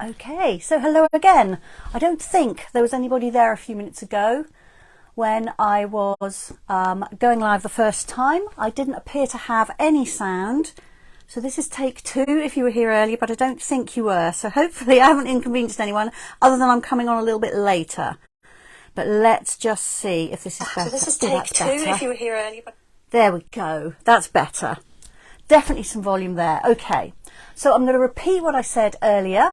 Okay, so hello again. I don't think there was anybody there a few minutes ago when I was going live the first time. I didn't appear to have any sound. So this is take 2 if you were here earlier, but I don't think you were. So hopefully I haven't inconvenienced anyone other than I'm coming on a little bit later. But let's just see if this is better. So this is take 2 if you were here earlier. There we go. That's better. Definitely some volume there. Okay, so I'm going to repeat what I said earlier.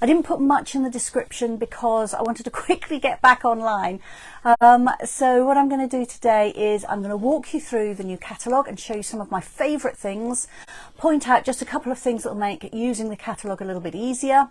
I didn't put much in the description because I wanted to quickly get back online. So what I'm going to do today is I'm going to walk you through the new catalogue and show you some of my favourite things, point out just a couple of things that will make using the catalogue a little bit easier.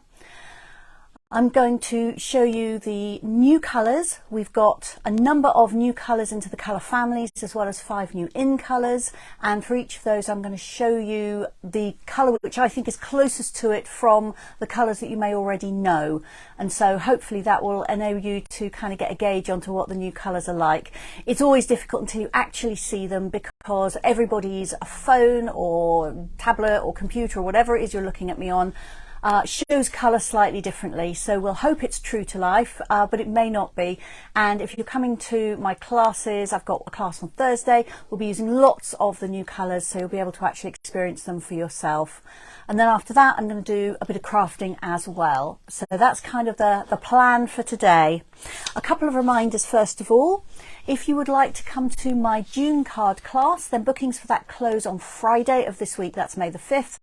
I'm going to show you the new colours. We've got a number of new colours into the colour families, as well as 5 new in colours, and for each of those I'm going to show you the colour which I think is closest to it from the colours that you may already know, and so hopefully that will enable you to kind of get a gauge onto what the new colours are like. It's always difficult until you actually see them because everybody's phone or tablet or computer or whatever it is you're looking at me on shows colour slightly differently, so we'll hope it's true to life, but it may not be. And if you're coming to my classes, I've got a class on Thursday, we'll be using lots of the new colours, so you'll be able to actually experience them for yourself. And then after that I'm going to do a bit of crafting as well. So that's kind of the plan for today. A couple of reminders first of all. If you would like to come to my June card class, then bookings for that close on Friday of this week, that's May the 5th.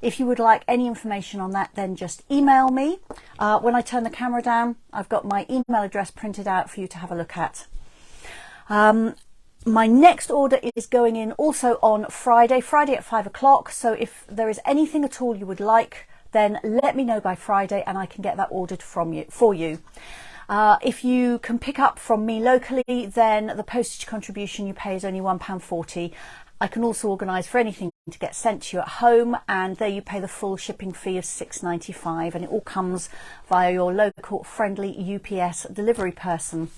If you would like any information on that, then just email me. When I turn the camera down, I've got my email address printed out for you to have a look at. My next order is going in also on Friday at 5 o'clock. So if there is anything at all you would like, then let me know by Friday and I can get that ordered for you. If you can pick up from me locally, then the postage contribution you pay is only £1.40. I can also organise for anything to get sent to you at home, and there you pay the full shipping fee of £6.95, and it all comes via your local friendly UPS delivery person.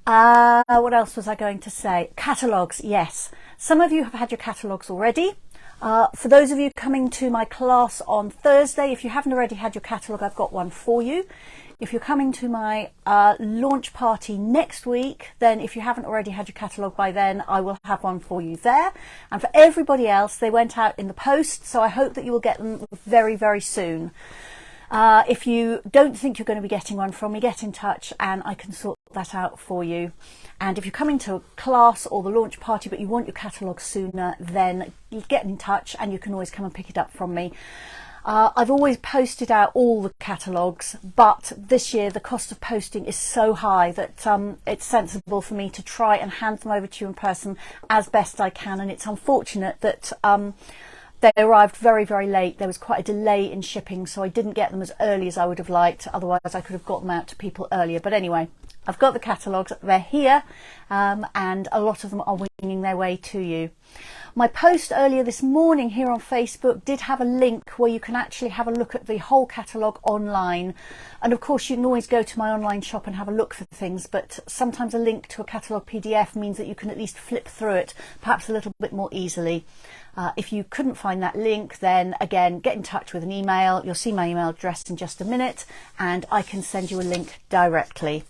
What else was I going to say? Catalogues, yes. Some of you have had your catalogues already. For those of you coming to my class on Thursday, if you haven't already had your catalogue, I've got one for you. If you're coming to my launch party next week, then if you haven't already had your catalogue by then, I will have one for you there. And for everybody else, they went out in the post, so I hope that you will get them very, very soon. If you don't think you're going to be getting one from me, get in touch and I can sort that out for you. And if you're coming to a class or the launch party but you want your catalogue sooner, then you get in touch and you can always come and pick it up from me. I've always posted out all the catalogues, but this year the cost of posting is so high that it's sensible for me to try and hand them over to you in person as best I can, and it's unfortunate that they arrived very, very late. There was quite a delay in shipping, so I didn't get them as early as I would have liked. Otherwise I could have got them out to people earlier. But anyway, I've got the catalogues, they're here, and a lot of them are winging their way to you. My post earlier this morning here on Facebook did have a link where you can actually have a look at the whole catalogue online. And of course you can always go to my online shop and have a look for things, but sometimes a link to a catalogue PDF means that you can at least flip through it perhaps a little bit more easily. If you couldn't find that link, then again, get in touch with an email. You'll see my email address in just a minute and I can send you a link directly.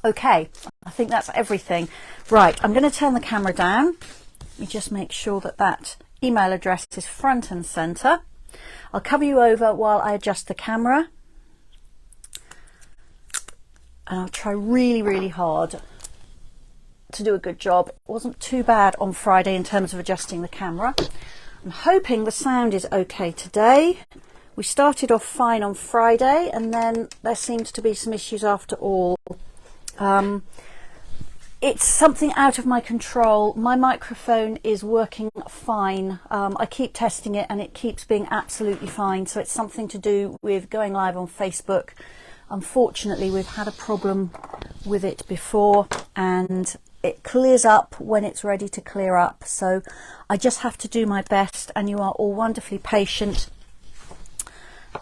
Okay, I think that's everything. Right, I'm going to turn the camera down. Let me just make sure that that email address is front and centre. I'll cover you over while I adjust the camera. And I'll try really, really hard to do a good job. It wasn't too bad on Friday in terms of adjusting the camera. I'm hoping the sound is okay today. We started off fine on Friday and then there seems to be some issues after all. It's something out of my control. My microphone is working fine. I keep testing it and it keeps being absolutely fine. So it's something to do with going live on Facebook. Unfortunately, we've had a problem with it before and it clears up when it's ready to clear up. So I just have to do my best, and you are all wonderfully patient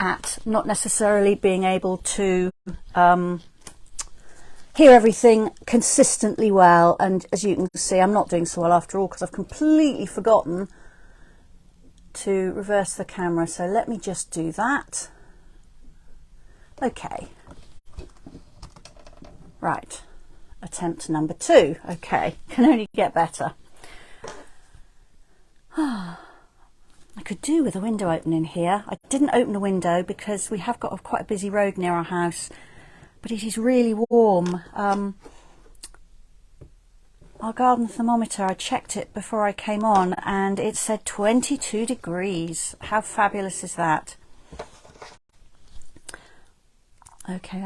at not necessarily being able to hear everything consistently well. And as you can see, I'm not doing so well after all because I've completely forgotten to reverse the camera, so let me just do that. Okay, right, attempt number 2. Okay, can only get better. I could do with a window opening here. I didn't open a window because we have got quite a busy road near our house, but it is really warm. Our garden thermometer, I checked it before I came on and it said 22 degrees. How fabulous is that? Okay,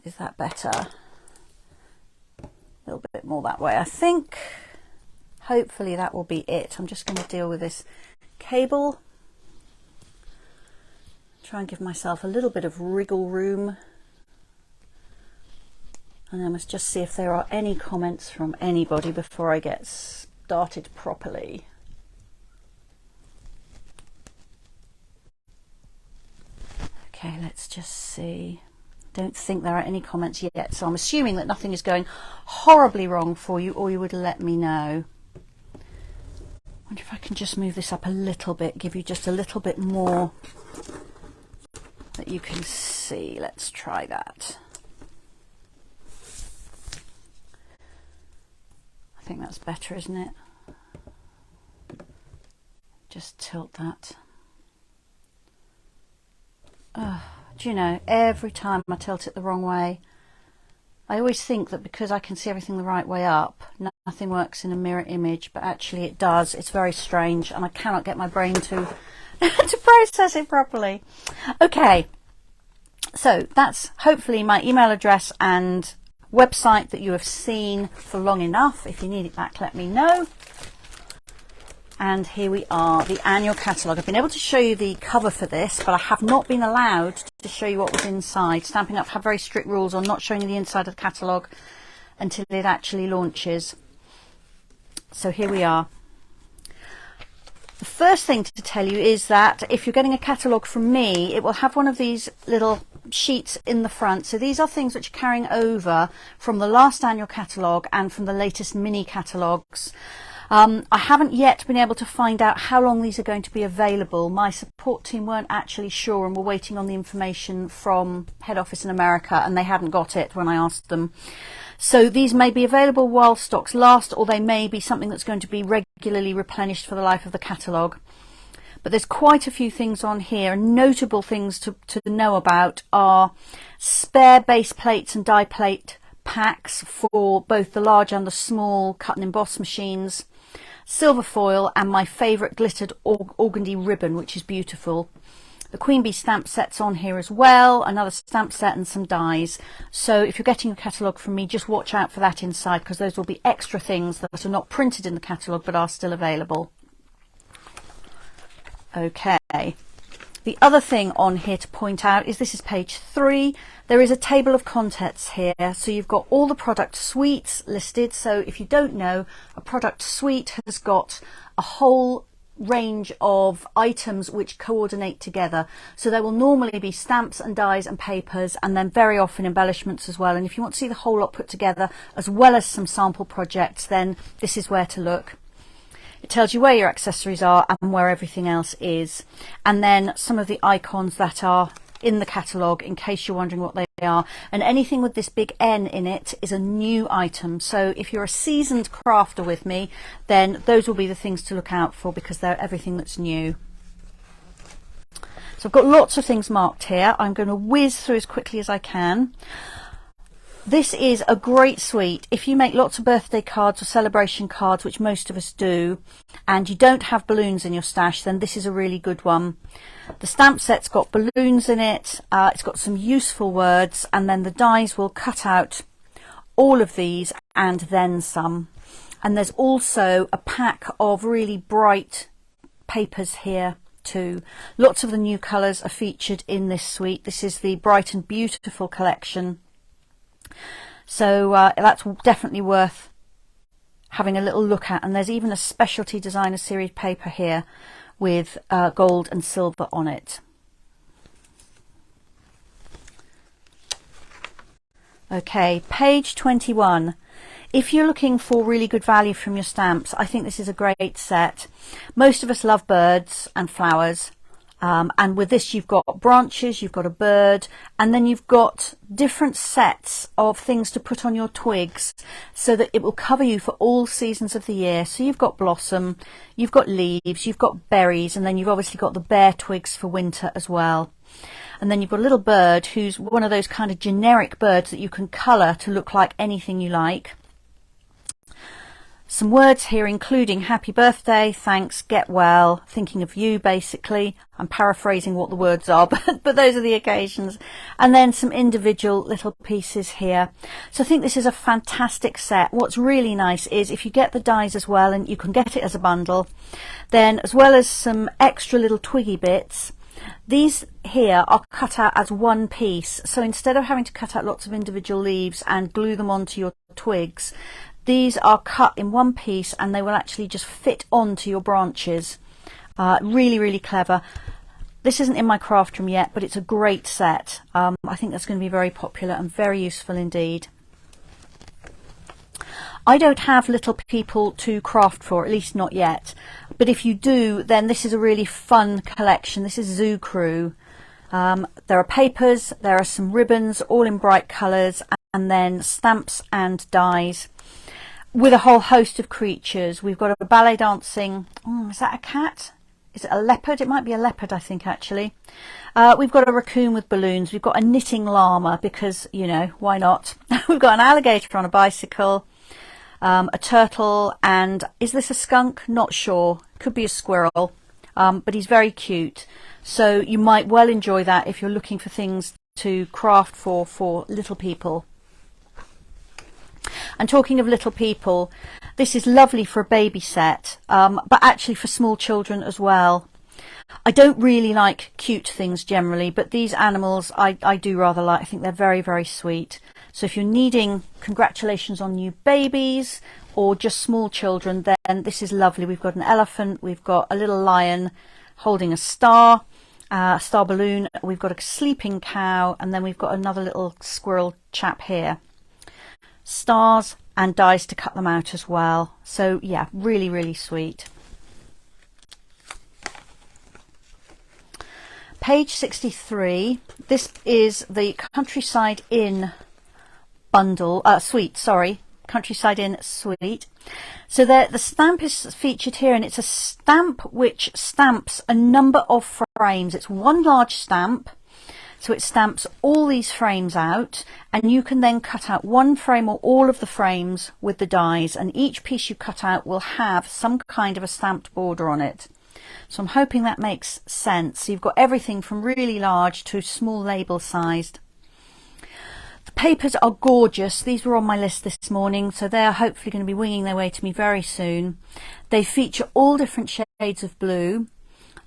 is that better? A little bit more that way, I think. Hopefully that will be it. I'm just going to deal with this cable. Try and give myself a little bit of wriggle room. And I must just see if there are any comments from anybody before I get started properly. Okay, let's just see. Don't think there are any comments yet, so I'm assuming that nothing is going horribly wrong for you, or you would let me know. I wonder if I can just move this up a little bit, give you just a little bit more that you can see. Let's try that. I think that's better, isn't it? Just tilt that. Oh, do you know, every time I tilt it the wrong way, I always think that because I can see everything the right way up, nothing works in a mirror image, but actually it does. It's very strange and I cannot get my brain to to process it properly. Okay, so that's hopefully my email address and website that you have seen for long enough. If you need it back, let me know. And here we are, the annual catalogue. I've been able to show you the cover for this, but I have not been allowed to show you what was inside. Stampin' Up have very strict rules on not showing you the inside of the catalogue until it actually launches. So here we are. The first thing to tell you is that if you're getting a catalogue from me, it will have one of these little sheets in the front. So these are things which are carrying over from the last annual catalogue and from the latest mini catalogues. I haven't yet been able to find out how long these are going to be available. My support team weren't actually sure and were waiting on the information from head office in America, and they hadn't got it when I asked them. So these may be available while stocks last, or they may be something that's going to be regularly replenished for the life of the catalogue. But there's quite a few things on here, and notable things to know about are spare base plates and die plate packs for both the large and the small cut and emboss machines, silver foil, and my favourite glittered organdy ribbon, which is beautiful. The Queen Bee stamp set's on here as well, another stamp set and some dies. So if you're getting a catalogue from me, just watch out for that inside, because those will be extra things that are not printed in the catalogue but are still available. Okay. The other thing on here to point out is this is page 3. There is a table of contents here. So you've got all the product suites listed. So if you don't know, a product suite has got a whole range of items which coordinate together. So there will normally be stamps and dies and papers, and then very often embellishments as well. And if you want to see the whole lot put together, as well as some sample projects, then this is where to look. It tells you where your accessories are and where everything else is. And then some of the icons that are in the catalogue, in case you're wondering what they are. And anything with this big N in it is a new item. So if you're a seasoned crafter with me, then those will be the things to look out for, because they're everything that's new. So I've got lots of things marked here. I'm going to whiz through as quickly as I can. This is a great suite. If you make lots of birthday cards or celebration cards, which most of us do, and you don't have balloons in your stash, then this is a really good one. The stamp set's got balloons in it, it's got some useful words, and then the dies will cut out all of these and then some. And there's also a pack of really bright papers here too. Lots of the new colours are featured in this suite. This is the Bright and Beautiful collection. So that's definitely worth having a little look at. And there's even a specialty designer series paper here with gold and silver on it. Okay, page 21 If you're looking for really good value from your stamps, I think this is a great set. Most of us love birds and flowers. And with this you've got branches, you've got a bird, and then you've got different sets of things to put on your twigs so that it will cover you for all seasons of the year. So you've got blossom, you've got leaves, you've got berries, and then you've obviously got the bare twigs for winter as well. And then you've got a little bird who's one of those kind of generic birds that you can colour to look like anything you like. Some words here including happy birthday, thanks, get well, thinking of you basically. I'm paraphrasing what the words are, but those are the occasions. And then some individual little pieces here. So I think this is a fantastic set. What's really nice is if you get the dies as well, and you can get it as a bundle, then as well as some extra little twiggy bits, these here are cut out as one piece. So instead of having to cut out lots of individual leaves and glue them onto your twigs, these are cut in one piece and they will actually just fit onto your branches. Really, really clever. This isn't in my craft room yet, but it's a great set. I think that's going to be very popular and very useful indeed. I don't have little people to craft for, at least not yet. But if you do, then this is a really fun collection. This is Zoo Crew. There are papers, there are some ribbons, all in bright colours, and then stamps and dies, with a whole host of creatures. We've got a ballet dancing, is that a cat? Is it a leopard? It might be a leopard, I think, actually. We've got a raccoon with balloons. We've got a knitting llama because, you know, why not? We've got an alligator on a bicycle, a turtle, and is this a skunk? Not sure. Could be a squirrel, but he's very cute. So you might well enjoy that if you're looking for things to craft for little people. And talking of little people, this is lovely for a baby set, but actually for small children as well. I don't really like cute things generally, but these animals I do rather like. I think they're very, very sweet. So if you're needing congratulations on new babies or just small children, then this is lovely. We've got an elephant, we've got a little lion holding a star balloon, we've got a sleeping cow, and then we've got another little squirrel chap here. Stars and dies to cut them out as well. So yeah, really, really sweet. Page 63. This is the Countryside Inn bundle, suite, sorry. Countryside Inn suite. So the stamp is featured here, and it's a stamp which stamps a number of frames. It's one large stamp. So it stamps all these frames out, and you can then cut out one frame or all of the frames with the dies, and each piece you cut out will have some kind of a stamped border on it. So I'm hoping that makes sense. So you've got everything from really large to small label sized. The papers are gorgeous. These were on my list this morning, so they are hopefully going to be winging their way to me very soon. They feature all different shades of blue.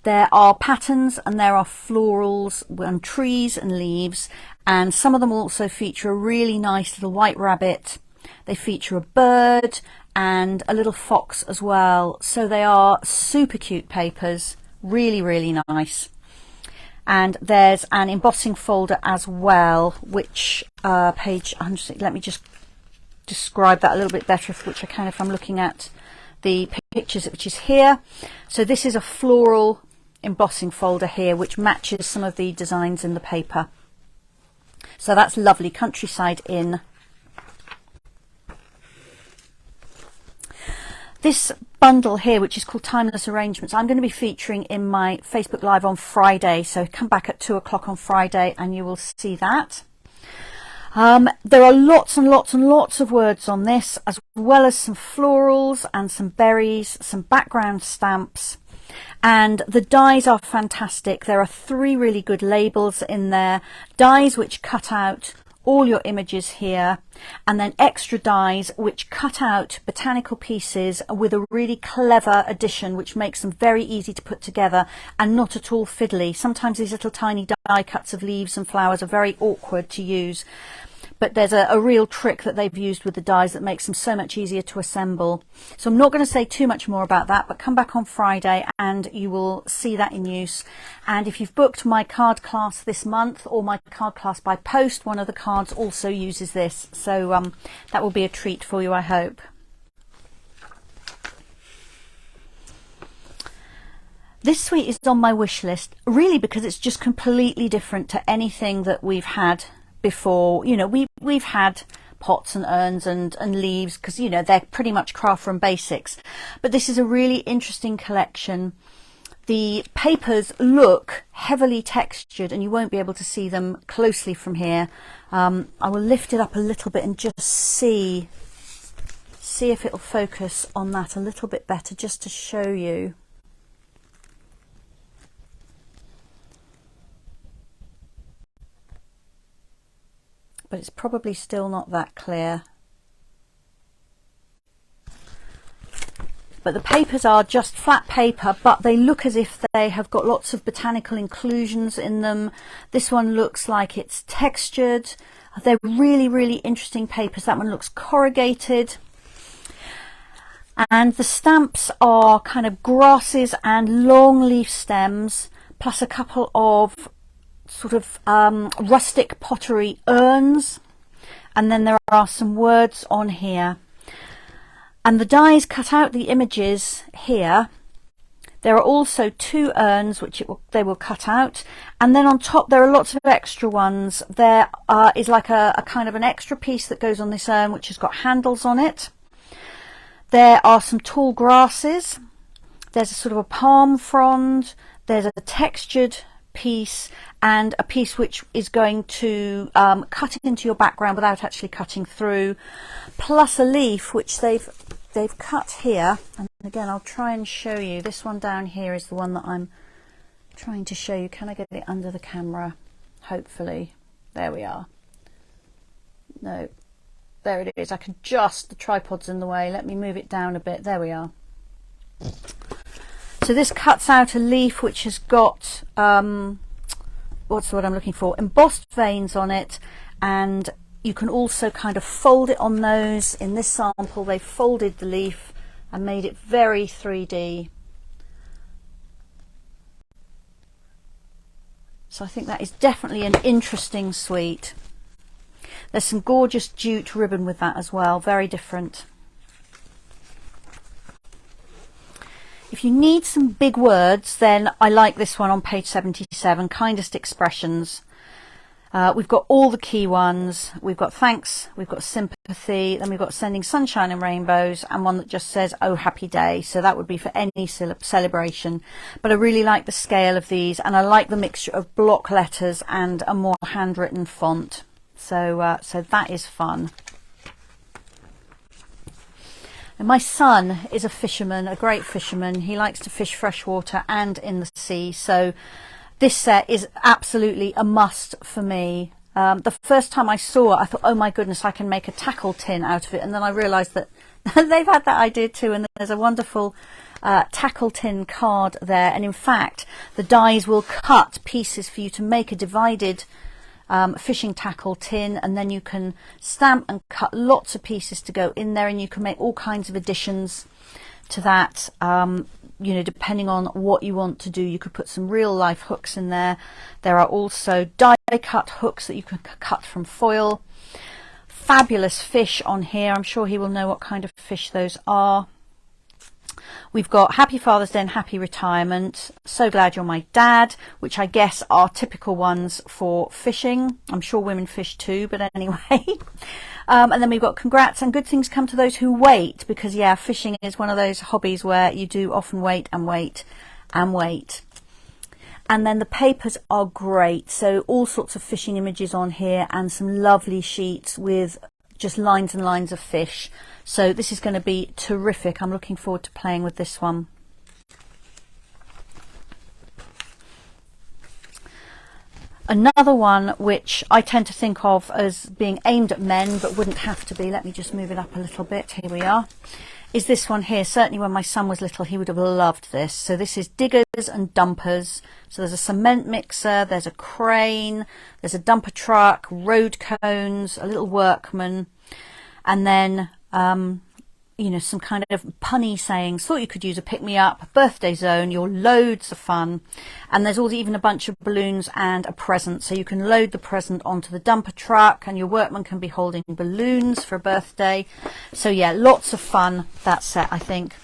There are patterns and there are florals and trees and leaves, and some of them also feature a really nice little white rabbit. They feature a bird and a little fox as well. So they are super cute papers, really, really nice. And there's an embossing folder as well, which page 100, let me just describe that a little bit better, which I can if I'm looking at the pictures, which is here. So this is a floral embossing folder here which matches some of the designs in the paper. So that's lovely. Countryside Inn. This bundle here, which is called Timeless Arrangements, I'm going to be featuring in my Facebook Live on Friday, so come back at 2 o'clock on Friday and you will see that. There are lots and lots and lots of words on this, as well as some florals and some berries, some background stamps. And the dies are fantastic. There are 3 really good labels in there. Dies which cut out all your images here, and then extra dies which cut out botanical pieces with a really clever addition which makes them very easy to put together and not at all fiddly. Sometimes these little tiny die cuts of leaves and flowers are very awkward to use. but there's a real trick that they've used with the dies that makes them so much easier to assemble. So I'm not going to say too much more about that, but come back on Friday and you will see that in use. And if you've booked my card class this month or my card class by post, one of the cards also uses this. So that will be a treat for you, I hope. This suite is on my wish list, really, because it's just completely different to anything that we've had before. You know, we've had pots and urns and leaves, because, you know, they're pretty much craft room basics. But this is a really interesting collection. The papers look heavily textured and you won't be able to see them closely from here. I will lift it up a little bit and just see if it'll focus on that a little bit better, just to show you. But it's probably still not that clear. But the papers are just flat paper, but they look as if they have got lots of botanical inclusions in them. This one looks like it's textured. They're really, really interesting papers. That one looks corrugated. And the stamps are kind of grasses and long leaf stems, plus a couple of sort of rustic pottery urns, and then there are some words on here, and the dies cut out the images here. There are also 2 urns which they will cut out, and then on top there are lots of extra ones. There is like a kind of an extra piece that goes on this urn which has got handles on it. There are some tall grasses, there's a sort of a palm frond, there's a textured piece, and a piece which is going to cut into your background without actually cutting through, plus a leaf which they've cut here. And again, I'll try and show you. This one down here is the one that I'm trying to show you. Can I get it under the camera? Hopefully. There we are. No, there it is. I can just, the tripod's in the way. Let me move it down a bit. There we are. So this cuts out a leaf which has got, what's the word I'm looking for, embossed veins on it, and you can also kind of fold it on those. In this sample they folded the leaf and made it very 3D. So I think that is definitely an interesting suite. There's some gorgeous jute ribbon with that as well, very different. If you need some big words, then I like this one on page 77, Kindest Expressions. We've got all the key ones. We've got thanks, we've got sympathy, then we've got sending sunshine and rainbows, and one that just says, oh, happy day. So that would be for any celebration. But I really like the scale of these, and I like the mixture of block letters and a more handwritten font. So, so that is fun. And my son is a fisherman, a great fisherman. He likes to fish freshwater and in the sea. So this set is absolutely a must for me. The first time I saw it, I thought, oh my goodness, I can make a tackle tin out of it. And then I realised that they've had that idea too. And there's a wonderful tackle tin card there. And in fact, the dies will cut pieces for you to make a divided fishing tackle tin, and then you can stamp and cut lots of pieces to go in there, and you can make all kinds of additions to that, you know, depending on what you want to do. You could put some real life hooks in there. There are also die cut hooks that you can cut from foil. Fabulous fish on here. I'm sure he will know what kind of fish those are. We've got Happy Father's Day and Happy Retirement, So Glad You're My Dad, which I guess are typical ones for fishing. I'm sure women fish too, but anyway. And then we've got Congrats and Good Things Come to Those Who Wait, because yeah, fishing is one of those hobbies where you do often wait and wait and wait. And then the papers are great. So all sorts of fishing images on here and some lovely sheets with just lines and lines of fish. So this is going to be terrific. I'm looking forward to playing with this one. Another one which I tend to think of as being aimed at men but wouldn't have to be. Let me just move it up a little bit. Here we are. is this one here. Certainly when my son was little, he would have loved this. So this is diggers and dumpers. So there's a cement mixer, there's a crane, there's a dumper truck, road cones, a little workman, and then you know, some kind of punny sayings. Thought you could use a pick-me-up, birthday zone, you're loads of fun. And there's also even a bunch of balloons and a present. So you can load the present onto the dumper truck and your workman can be holding balloons for a birthday. So yeah, lots of fun, that set, I think.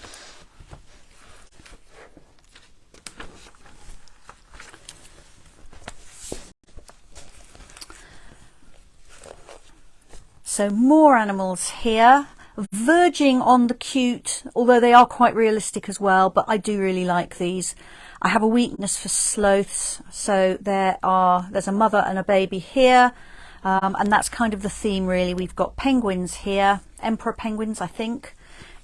So more animals here. Verging on the cute, although they are quite realistic as well, but I do really like these. I have a weakness for sloths, so there's a mother and a baby here, and that's kind of the theme really. We've got penguins here, emperor penguins I think,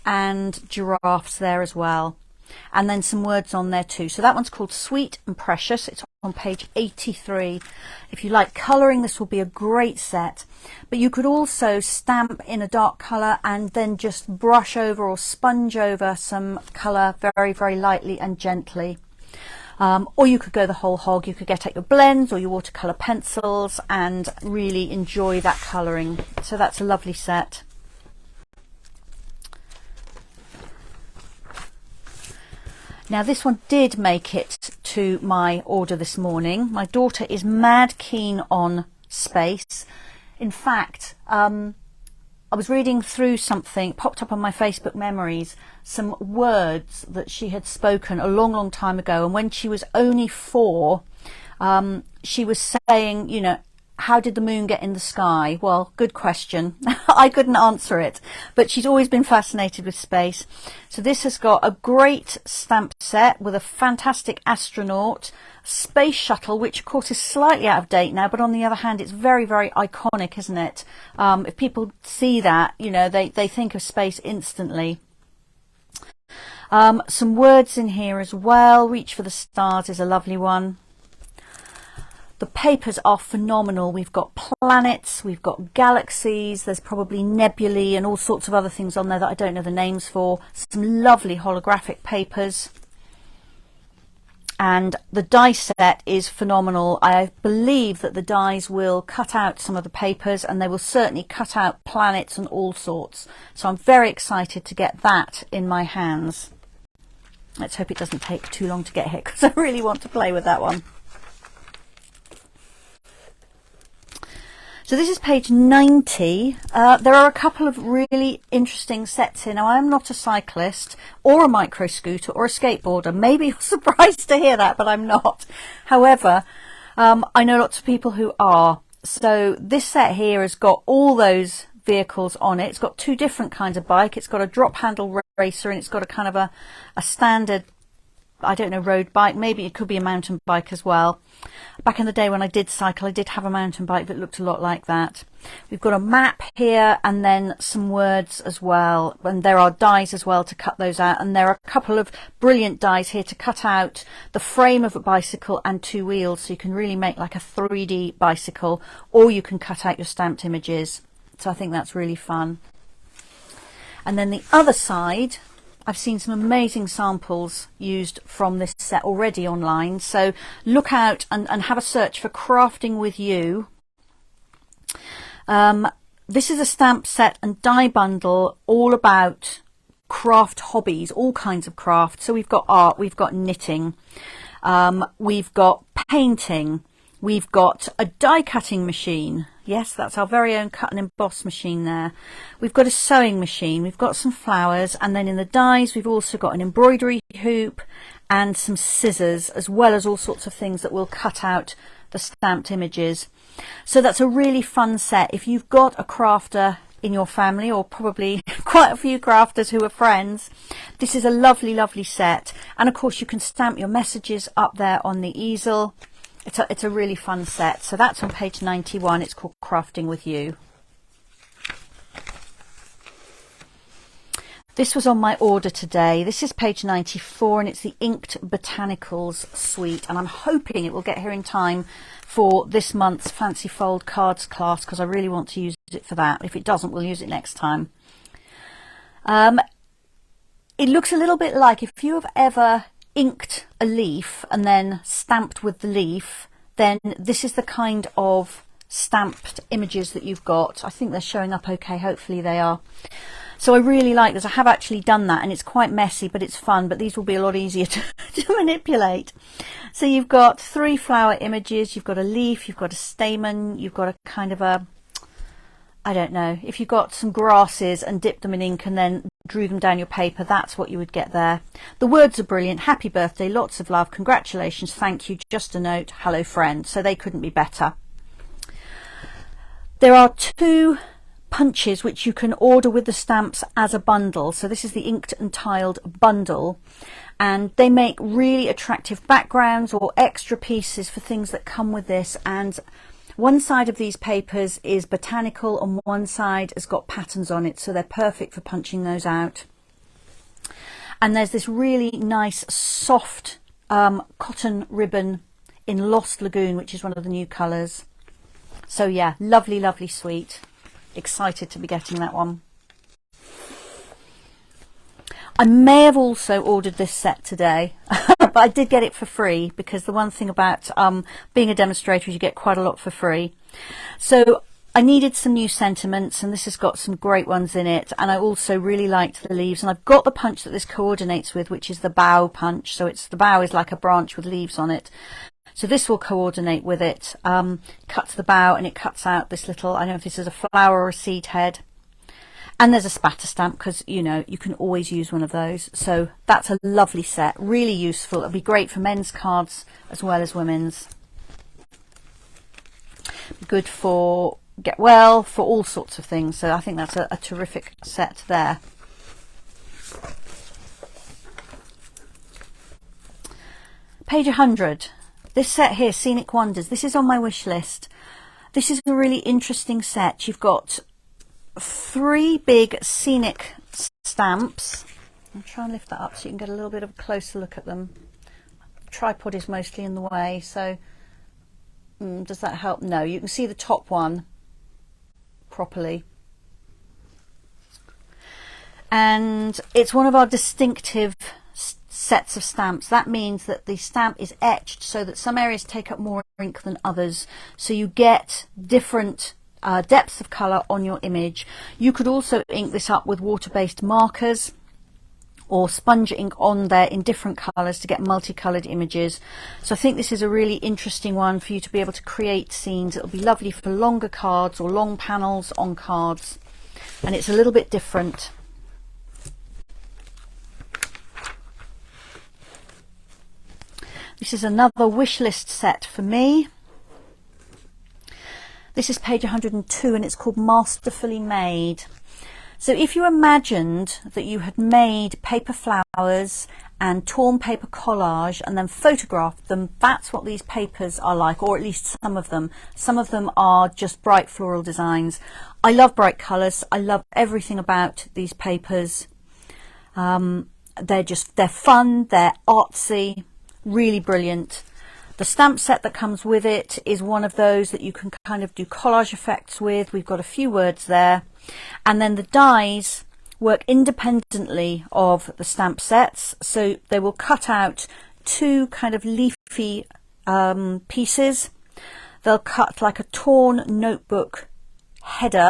and giraffes there as well, and then some words on there too. So that one's called Sweet and Precious. It's on page 83. If you like colouring, this will be a great set. But you could also stamp in a dark colour and then just brush over or sponge over some colour very, very lightly and gently. Or you could go the whole hog. You could get out your blends or your watercolour pencils and really enjoy that colouring. So that's a lovely set. Now this one did make it to my order this morning. My daughter is mad keen on space. In fact, I was reading through something, it popped up on my Facebook memories, some words that she had spoken a long, long time ago. And when she was only 4, she was saying, you know, how did the moon get in the sky? Well, good question. I couldn't answer it, but she's always been fascinated with space. So this has got a great stamp set with a fantastic astronaut, space shuttle, which of course is slightly out of date now, but on the other hand, it's very, very iconic, isn't it? If people see that, you know, they think of space instantly. Some words in here as well. Reach for the Stars is a lovely one. The papers are phenomenal. We've got planets, we've got galaxies, there's probably nebulae and all sorts of other things on there that I don't know the names for. Some lovely holographic papers. And the die set is phenomenal. I believe that the dies will cut out some of the papers and they will certainly cut out planets and all sorts. So I'm very excited to get that in my hands. Let's hope it doesn't take too long to get here because I really want to play with that one. So this is page 90. There are a couple of really interesting sets here. Now, I'm not a cyclist or a micro scooter or a skateboarder. Maybe you're surprised to hear that, but I'm not. However, I know lots of people who are. So this set here has got all those vehicles on it. It's got 2 different kinds of bike. It's got a drop handle racer and it's got a kind of a standard, I don't know, road bike. Maybe it could be a mountain bike as well. Back in the day when I did cycle, I did have a mountain bike that looked a lot like that. We've got a map here and then some words as well. And there are dies as well to cut those out. And there are a couple of brilliant dies here to cut out the frame of a bicycle and 2 wheels. So you can really make like a 3D bicycle, or you can cut out your stamped images. So I think that's really fun. And then the other side, I've seen some amazing samples used from this set already online. So look out and have a search for Crafting With You. This is a stamp set and die bundle all about craft hobbies, all kinds of craft. So we've got art, we've got knitting, we've got painting, we've got a die cutting machine. Yes, that's our very own cut and emboss machine there. We've got a sewing machine, we've got some flowers, and then in the dies we've also got an embroidery hoop and some scissors, as well as all sorts of things that will cut out the stamped images. So that's a really fun set. If you've got a crafter in your family, or probably quite a few crafters who are friends, this is a lovely, lovely set. And of course you can stamp your messages up there on the easel. It's a really fun set. So that's on page 91. It's called Crafting With You. This was on my order today. This is page 94 and it's the Inked Botanicals suite. And I'm hoping it will get here in time for this month's Fancy Fold cards class, because I really want to use it for that. If it doesn't, we'll use it next time. it looks a little bit like if you have ever inked a leaf and then stamped with the leaf, then this is the kind of stamped images that you've got. I think they're showing up okay, hopefully they are. So I really like this. I have actually done that, and it's quite messy, but it's fun, but these will be a lot easier to manipulate. So you've got 3 flower images, you've got a leaf, you've got a stamen, you've got a kind of a, I don't know, if you got some grasses and dipped them in ink and then drew them down your paper, that's what you would get there. The words are brilliant. Happy birthday, lots of love, congratulations, thank you, just a note, hello friend. So they couldn't be better. There are 2 punches which you can order with the stamps as a bundle. So this is the inked and tiled bundle, and they make really attractive backgrounds or extra pieces for things that come with this. And one side of these papers is botanical and one side has got patterns on it, so they're perfect for punching those out. And there's this really nice soft cotton ribbon in Lost Lagoon, which is one of the new colours. So yeah, lovely, lovely sweet. Excited to be getting that one. I may have also ordered this set today, but I did get it for free, because the one thing about being a demonstrator is you get quite a lot for free. So I needed some new sentiments, and this has got some great ones in it, and I also really liked the leaves, and I've got the punch that this coordinates with, which is the bough punch. So it's the bough is like a branch with leaves on it. So this will coordinate with it. Cuts the bough and it cuts out this little, I don't know if this is a flower or a seed head. And there's a spatter stamp, because you know you can always use one of those. So that's a lovely set, really useful. It'll be great for men's cards as well as women's. Good for get well, for all sorts of things. So I think that's a terrific set there. Page 100. This set here, Scenic Wonders, this is on my wish list. This is a really interesting set. You've got 3 big scenic stamps. I'll try and lift that up so you can get a little bit of a closer look at them. The tripod is mostly in the way, so does that help? No, you can see the top one properly. And it's one of our distinctive sets of stamps. That means that the stamp is etched so that some areas take up more ink than others, so you get different depths of colour on your image. You could also ink this up with water-based markers or sponge ink on there in different colours to get multicoloured images. So I think this is a really interesting one for you to be able to create scenes. It'll be lovely for longer cards or long panels on cards, and it's a little bit different. This is another wish list set for me. This is page 102 and it's called Masterfully Made. So if you imagined that you had made paper flowers and torn paper collage and then photographed them, that's what these papers are like, or at least some of them. Some of them are just bright floral designs. I love bright colours. I love everything about these papers. They're fun, they're artsy. Really brilliant. The stamp set that comes with it is one of those that you can kind of do collage effects with. We've got a few words there, and then the dies work independently of the stamp sets, so they will cut out 2 kind of leafy pieces. They'll cut like a torn notebook header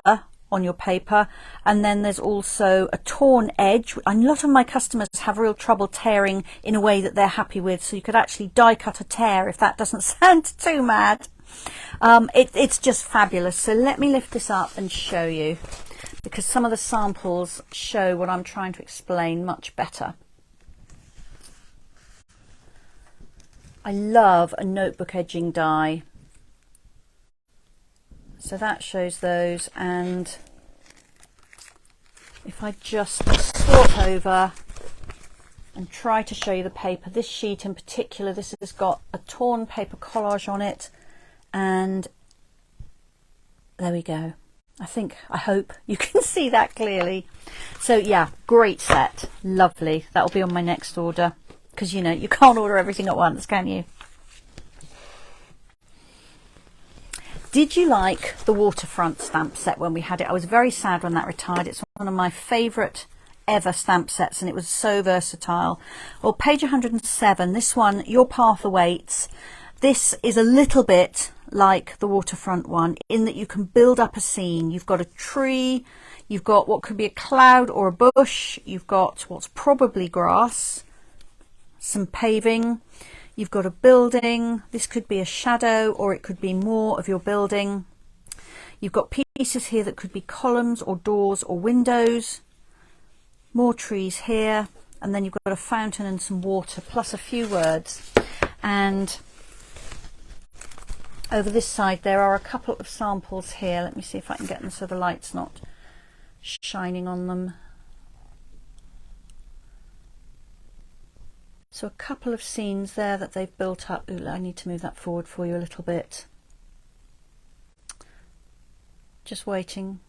on your paper, and then there's also a torn edge. A lot of my customers have real trouble tearing in a way that they're happy with, so you could actually die cut a tear if that doesn't sound too mad. It's just fabulous. So let me lift this up and show you, because some of the samples show what I'm trying to explain much better. I love a notebook edging die. So that shows those, and if I just swap over and try to show you the paper, this sheet in particular, this has got a torn paper collage on it, and there we go. I hope you can see that clearly. So yeah, great set, lovely. That'll be on my next order, because you know you can't order everything at once, can you? Did you like the waterfront stamp set when we had it? I was very sad when that retired. It's one of my favourite ever stamp sets, and it was so versatile. Well, page 107, this one, Your Path Awaits. This is a little bit like the waterfront one in that you can build up a scene. You've got a tree, you've got what could be a cloud or a bush, you've got what's probably grass, some paving, you've got a building, this could be a shadow or it could be more of your building. You've got pieces here that could be columns or doors or windows, more trees here, and then you've got a fountain and some water plus a few words. And over this side there are a couple of samples here. Let me see if I can get them so the light's not shining on them. So a couple of scenes there that they've built up. Ooh, I need to move that forward for you a little bit. Just waiting.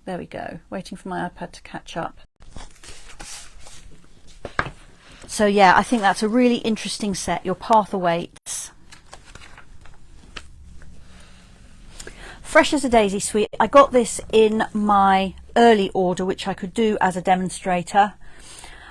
There we go. Waiting for my iPad to catch up. So yeah, I think that's a really interesting set. Your Path Awaits. Fresh as a Daisy Suite. I got this in my early order, which I could do as a demonstrator.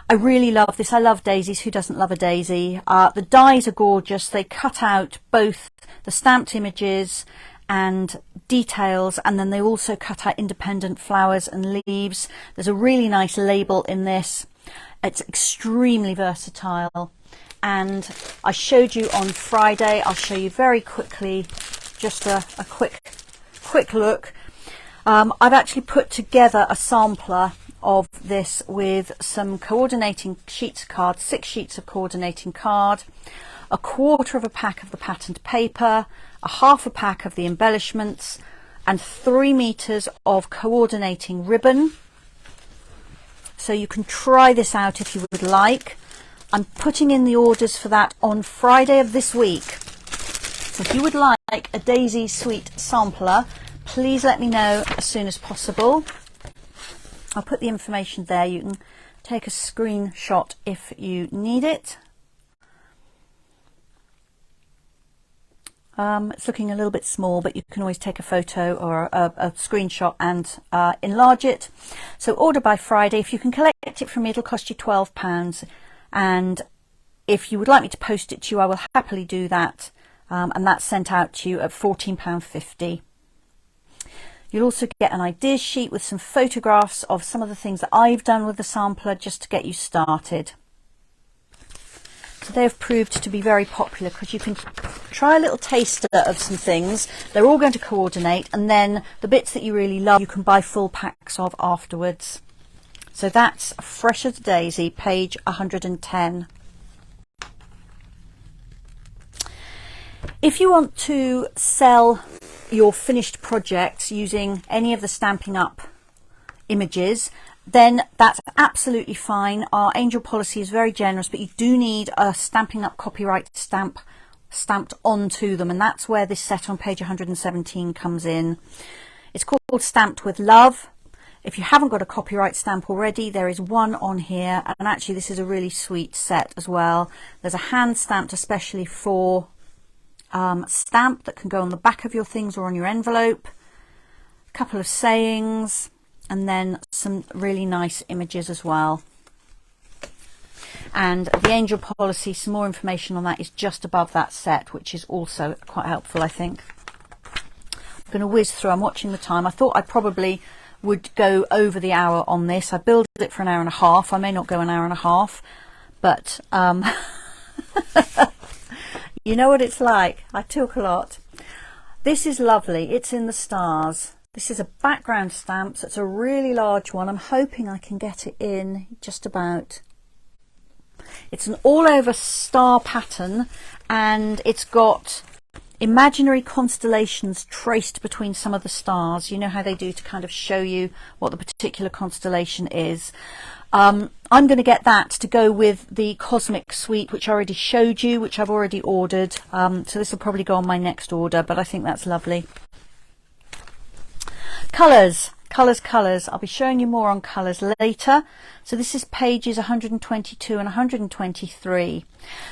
I really love this. I love daisies. Who doesn't love a daisy? The dies are gorgeous. They cut out both the stamped images and details, and then they also cut out independent flowers and leaves. There's a really nice label in this. It's extremely versatile, and I showed you on Friday. I'll show you very quickly, just a quick look. I've actually put together a sampler of this with some coordinating sheets of card, 6 sheets of coordinating card, a quarter of a pack of the patterned paper, a half a pack of the embellishments, and 3 meters of coordinating ribbon. So you can try this out if you would like. I'm putting in the orders for that on Friday of this week. So if you would like a Daisy Suite sampler, please let me know as soon as possible. I'll put the information there. You can take a screenshot if you need it. It's looking a little bit small, but you can always take a photo or a screenshot and enlarge it. So order by Friday. If you can collect it from me, it'll cost you £12. And if you would like me to post it to you, I will happily do that. And that's sent out to you at £14.50. You'll also get an ideas sheet with some photographs of some of the things that I've done with the sampler just to get you started. So they have proved to be very popular because you can try a little taster of some things. They're all going to coordinate, and then the bits that you really love you can buy full packs of afterwards. So that's Fresh as a Daisy, page 110. If you want to sell your finished projects using any of the Stampin' Up images, then that's absolutely fine. Our angel policy is very generous, but you do need a Stampin' Up copyright stamp stamped onto them, and that's where this set on page 117 comes in. It's called Stamped with Love. If you haven't got a copyright stamp already, there is one on here, and actually this is a really sweet set as well. There's a hand stamped especially for stamp that can go on the back of your things or on your envelope, a couple of sayings, and then some really nice images as well. And the angel policy, some more information on that is just above that set, which is also quite helpful, I think. I'm going to whiz through. I'm watching the time. I thought I probably would go over the hour on this. I built it for an hour and a half. I may not go an hour and a half, but you know what it's like. I talk a lot. This is lovely. It's in the stars. This is a background stamp, so it's a really large one. I'm hoping I can get it in just about. It's an all over star pattern, and it's got imaginary constellations traced between some of the stars. You know how they do to kind of show you what the particular constellation is. I'm going to get that to go with the Cosmic Suite, which I already showed you, which I've already ordered. So this will probably go on my next order, but I think that's lovely. Colours. Colours. I'll be showing you more on colours later. So this is pages 122 and 123.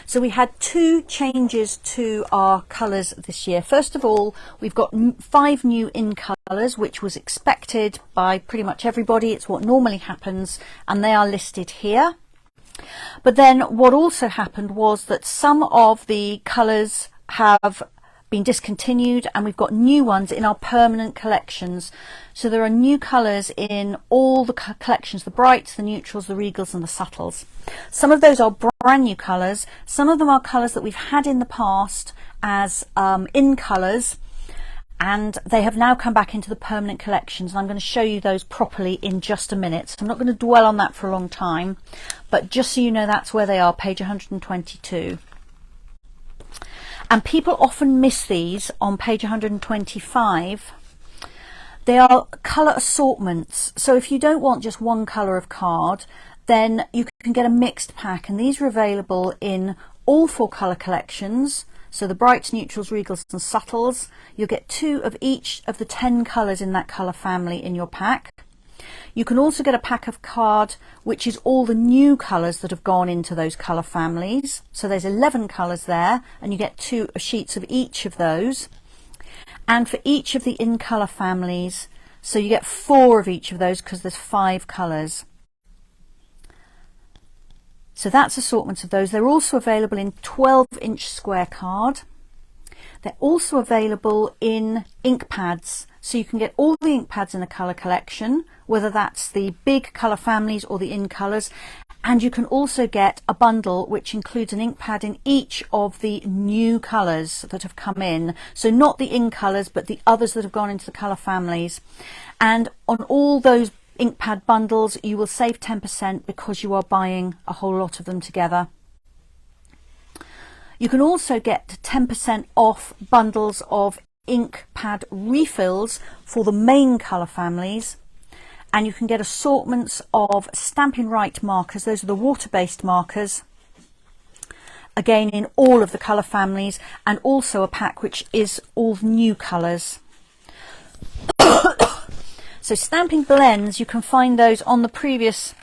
So we had 2 changes to our colours this year. First of all, we've got 5 new in colours, which was expected by pretty much everybody. It's what normally happens, and they are listed here. But then what also happened was that some of the colours have been discontinued, and we've got new ones in our permanent collections. So there are new colours in all the collections, the brights, the neutrals, the regals and the subtles. Some of those are brand new colours. Some of them are colours that we've had in the past as in colours, and they have now come back into the permanent collections, and I'm going to show you those properly in just a minute. So I'm not going to dwell on that for a long time, but just so you know, that's where they are, page 122. And people often miss these on page 125. They are colour assortments. So if you don't want just one colour of card, then you can get a mixed pack, and these are available in all 4 colour collections. So the brights, neutrals, regals and subtles. You'll get 2 of each of the 10 colours in that colour family in your pack. You can also get a pack of card which is all the new colours that have gone into those colour families. So there's 11 colours there, and you get 2 sheets of each of those. And for each of the in colour families, so you get 4 of each of those because there's 5 colours. So that's assortments of those. They're also available in 12-inch square card. They're also available in ink pads. So you can get all the ink pads in a colour collection, whether that's the big colour families or the in colours. And you can also get a bundle which includes an ink pad in each of the new colours that have come in. So not the in colours, but the others that have gone into the colour families. And on all those ink pad bundles, you will save 10% because you are buying a whole lot of them together. You can also get 10% off bundles of ink pad refills for the main colour families, and you can get assortments of Stampin' Right markers. Those are the water-based markers, again in all of the colour families, and also a pack which is all new colours. So Stampin' Blends, you can find those on the previous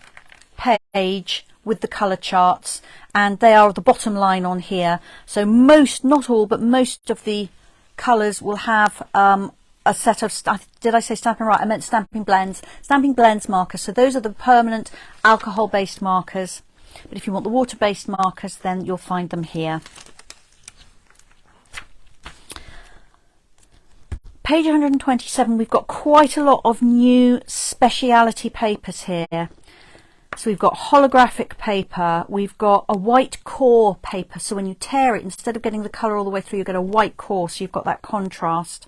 page with the colour charts, and they are the bottom line on here. So most, not all, but most of the colours will have a set of, did I say Stampin' Right? I meant Stampin' Blends. Stampin' Blends markers. So those are the permanent alcohol-based markers. But if you want the water-based markers, then you'll find them here. Page 127, we've got quite a lot of new speciality papers here. So we've got holographic paper, we've got a white core paper, so when you tear it, instead of getting the colour all the way through, you get a white core, so you've got that contrast.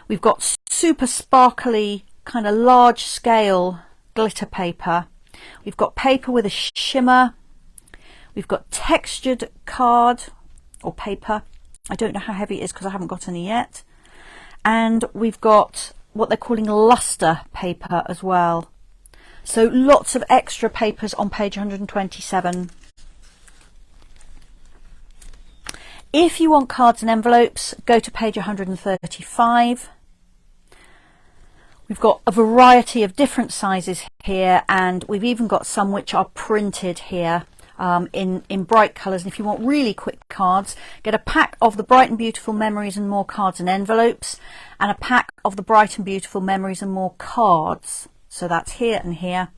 We've got super sparkly, kind of large scale glitter paper. We've got paper with a shimmer. We've got textured card or paper. I don't know how heavy it is because I haven't got any yet. And we've got what they're calling luster paper as well. So lots of extra papers on page 127. If you want cards and envelopes, go to page 135. We've got a variety of different sizes here, and we've even got some which are printed here in bright colours. And if you want really quick cards, get a pack of the Bright and Beautiful Memories and More Cards and Envelopes, and a pack of the Bright and Beautiful Memories and More Cards. So that's here and here.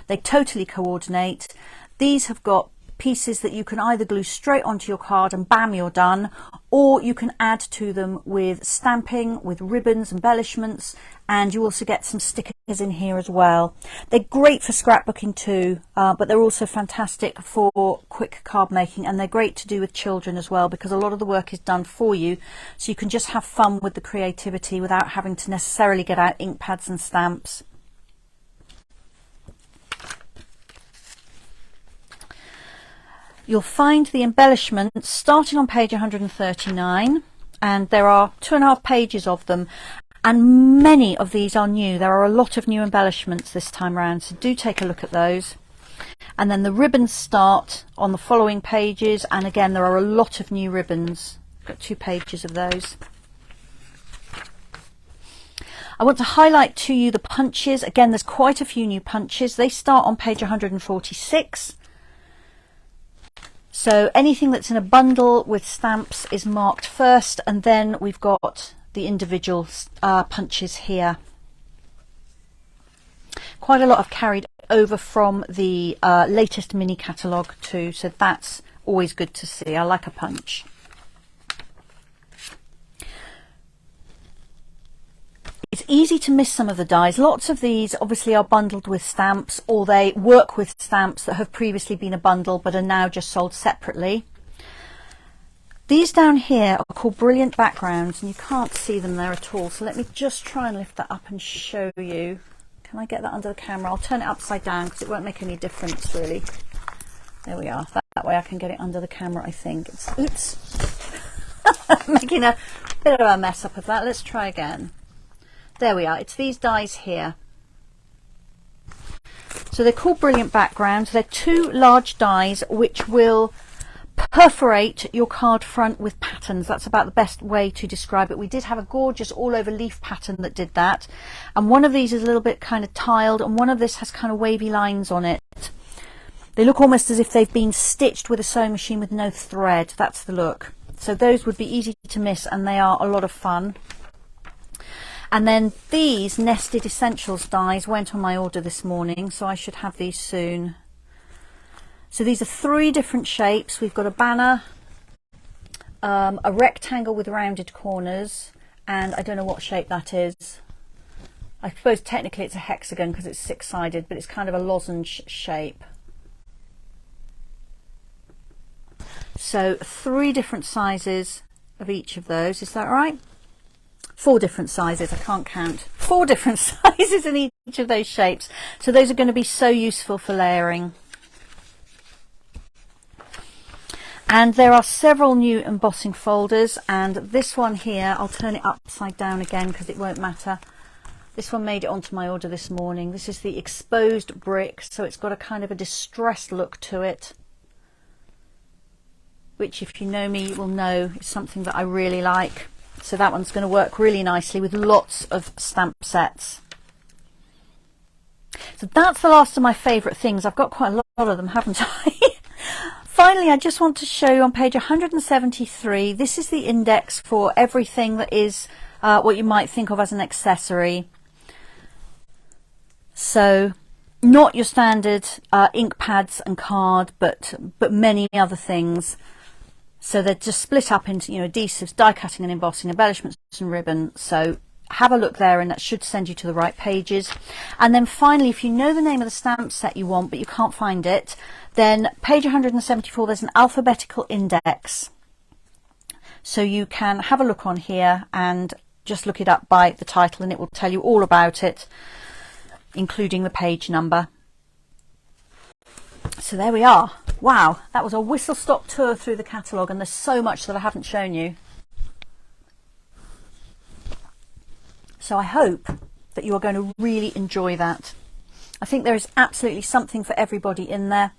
They totally coordinate. These have got pieces that you can either glue straight onto your card and bam, you're done, or you can add to them with stamping, with ribbons, embellishments, and you also get some stickers in here as well. They're great for scrapbooking too, but they're also fantastic for quick card making, and they're great to do with children as well, because a lot of the work is done for you, so you can just have fun with the creativity without having to necessarily get out ink pads and stamps. You'll find the embellishments starting on page 139, and there are 2.5 pages of them, and many of these are new. There are a lot of new embellishments this time around, so do take a look at those. And then the ribbons start on the following pages, and again there are a lot of new ribbons. Got 2 pages of those. I want to highlight to you the punches. Again, there's quite a few new punches. They start on page 146. So anything that's in a bundle with stamps is marked first, and then we've got the individual punches here. Quite a lot I've carried over from the latest mini catalogue too, so that's always good to see. I like a punch. It's easy to miss some of the dies. Lots of these obviously are bundled with stamps, or they work with stamps that have previously been a bundle but are now just sold separately. These down here are called Brilliant Backgrounds, and you can't see them there at all. So let me just try and lift that up and show you. Can I get that under the camera? I'll turn it upside down because it won't make any difference really. There we are. That way I can get it under the camera, I think. Oops. Making a bit of a mess up of that. Let's try again. There we are. It's these dies here. So they're called Brilliant Backgrounds. They're two large dies which will perforate your card front with patterns. That's about the best way to describe it. We did have a gorgeous all over leaf pattern that did that, and one of these is a little bit kind of tiled, and one of this has kind of wavy lines on it. They look almost as if they've been stitched with a sewing machine with no thread. That's the look. So those would be easy to miss, and they are a lot of fun. And then these Nested Essentials dies went on my order this morning, so I should have these soon. So these are three different shapes. We've got a banner, a rectangle with rounded corners, and I don't know what shape that is. I suppose technically it's a hexagon because it's six-sided, but it's kind of a lozenge shape. So three different sizes of each of those, is that right? Four different sizes, I can't count. Four different sizes in each of those shapes. So those are going to be so useful for layering. And there are several new embossing folders, and this one here, I'll turn it upside down again because it won't matter. This one made it onto my order this morning. This is the exposed brick, so it's got a kind of a distressed look to it, which if you know me, you will know is something that I really like. So that one's going to work really nicely with lots of stamp sets. So that's the last of my favourite things. I've got quite a lot of them, haven't I? Finally, I just want to show you on page 173, this is the index for everything that is what you might think of as an accessory. So not your standard ink pads and card, but many other things. So they're just split up into, you know, adhesives, die cutting and embossing, embellishments and ribbon. So have a look there, and that should send you to the right pages. And then finally, if you know the name of the stamp set you want but you can't find it, then page 174, there's an alphabetical index. So you can have a look on here and just look it up by the title, and it will tell you all about it, including the page number. So there we are. Wow, that was a whistle-stop tour through the catalogue, and there's so much that I haven't shown you. So I hope that you are going to really enjoy that. I think there is absolutely something for everybody in there.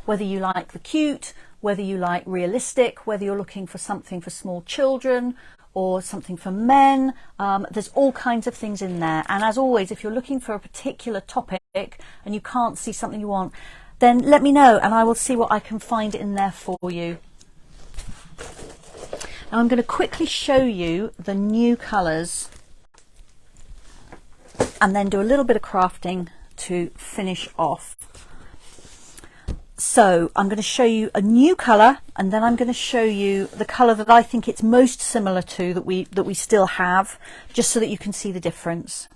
Whether you like the cute, whether you like realistic, whether you're looking for something for small children or something for men, there's all kinds of things in there. And as always, if you're looking for a particular topic and you can't see something you want, then let me know and I will see what I can find in there for you. Now I'm going to quickly show you the new colours and then do a little bit of crafting to finish off. So I'm going to show you a new colour, and then I'm going to show you the colour that I think it's most similar to that we still have, just so that you can see the difference.